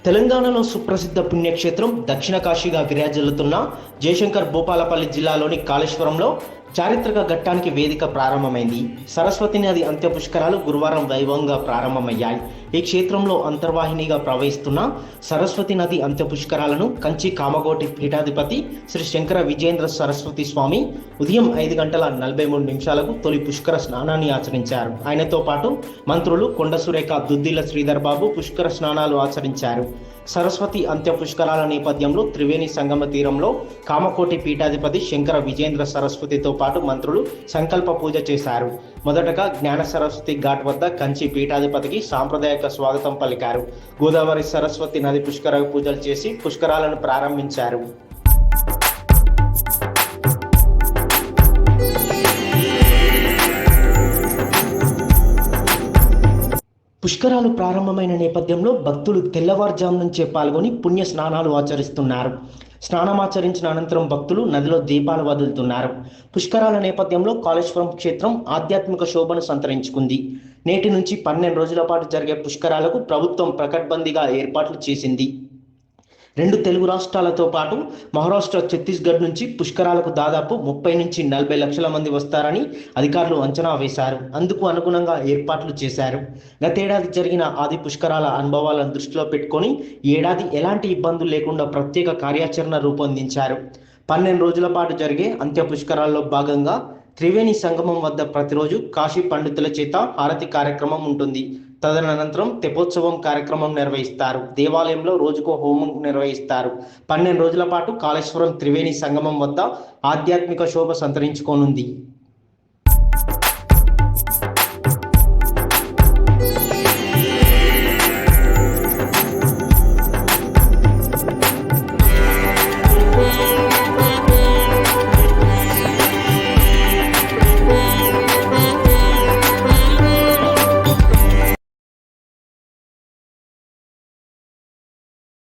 తెలంగాణలో సుప్రసిద్ధ పుణ్యక్షేత్రం దక్షిణ కాశీగా విరాజిల్లుతున్న జయశంకర్ భూపాలపల్లి జిల్లాలోని కాళేశ్వరంలో చారిత్రక ఘట్టానికి వేదిక ప్రారంభమైంది. సరస్వతి నది అంత్య పుష్కరాలు గురువారం వైభవంగా ప్రారంభమయ్యాయి. ఈ క్షేత్రంలో అంతర్వాహినిగా ప్రవహిస్తున్న సరస్వతి నది అంత్య పుష్కరాలను కంచి కామకోటి పీఠాధిపతి శ్రీ శంకర విజయేంద్ర సరస్వతి స్వామి ఉదయం 5:43 తొలి పుష్కర స్నానాన్ని ఆచరించారు. ఆయనతో పాటు మంత్రులు కొండ సురేఖ, దుద్దిల శ్రీధర్ బాబు పుష్కర స్నానాలు ఆచరించారు. సరస్వతి అంత్య పుష్కరాల నేపథ్యంలో త్రివేణి సంగమ తీరంలో కామకోటి పీఠాధిపతి శంకర విజయేంద్ర సరస్వతితో పాటు మంత్రులు సంకల్ప పూజ చేశారు. మొదటగా జ్ఞాన సరస్వతి ఘాట్ వద్ద కంచి పీఠాధిపతికి సాంప్రదాయక స్వాగతం పలికారు. గోదావరి సరస్వతి నది పుష్కర పూజలు చేసి పుష్కరాలను ప్రారంభించారు. పుష్కరాలు ప్రారంభమైన నేపథ్యంలో భక్తులు తెల్లవారుజాము నుంచే పాల్గొని పుణ్య స్నానాలు ఆచరిస్తున్నారు. స్నానమాచరించిన అనంతరం భక్తులు నదిలో దీపాలు వదులుతున్నారు. పుష్కరాల నేపథ్యంలో కాళేశ్వరం క్షేత్రం ఆధ్యాత్మిక శోభను సంతరించుకుంది. నేటి నుంచి 12 రోజుల పాటు జరిగే పుష్కరాలకు ప్రభుత్వం పకడ్బందీగా ఏర్పాట్లు చేసింది. 2 తెలుగు రాష్ట్రాలతో పాటు మహారాష్ట్ర, ఛత్తీస్గఢ్ నుంచి పుష్కరాలకు దాదాపు 30 నుంచి 40 లక్షల మంది వస్తారని అధికారులు అంచనా వేశారు. అందుకు అనుగుణంగా ఏర్పాట్లు చేశారు. గతేడాది జరిగిన ఆది పుష్కరాల అనుభవాలను దృష్టిలో పెట్టుకొని ఏడాది ఎలాంటి ఇబ్బందులు లేకుండా ప్రత్యేక కార్యాచరణ రూపొందించారు. 12 రోజుల పాటు జరిగే అంత్య పుష్కరాల్లో భాగంగా త్రివేణి సంగమం వద్ద ప్రతిరోజు కాశీ పండితుల చేత హారతి కార్యక్రమం ఉంటుంది. తదనంతరం తెపోత్సవం కార్యక్రమం నిర్వహిస్తారు. దేవాలయంలో రోజుకో హోమం నిర్వహిస్తారు. 12 రోజుల పాటు కాళేశ్వరం త్రివేణి సంగమం వద్ద ఆధ్యాత్మిక శోభ సంతరించుకోనుంది.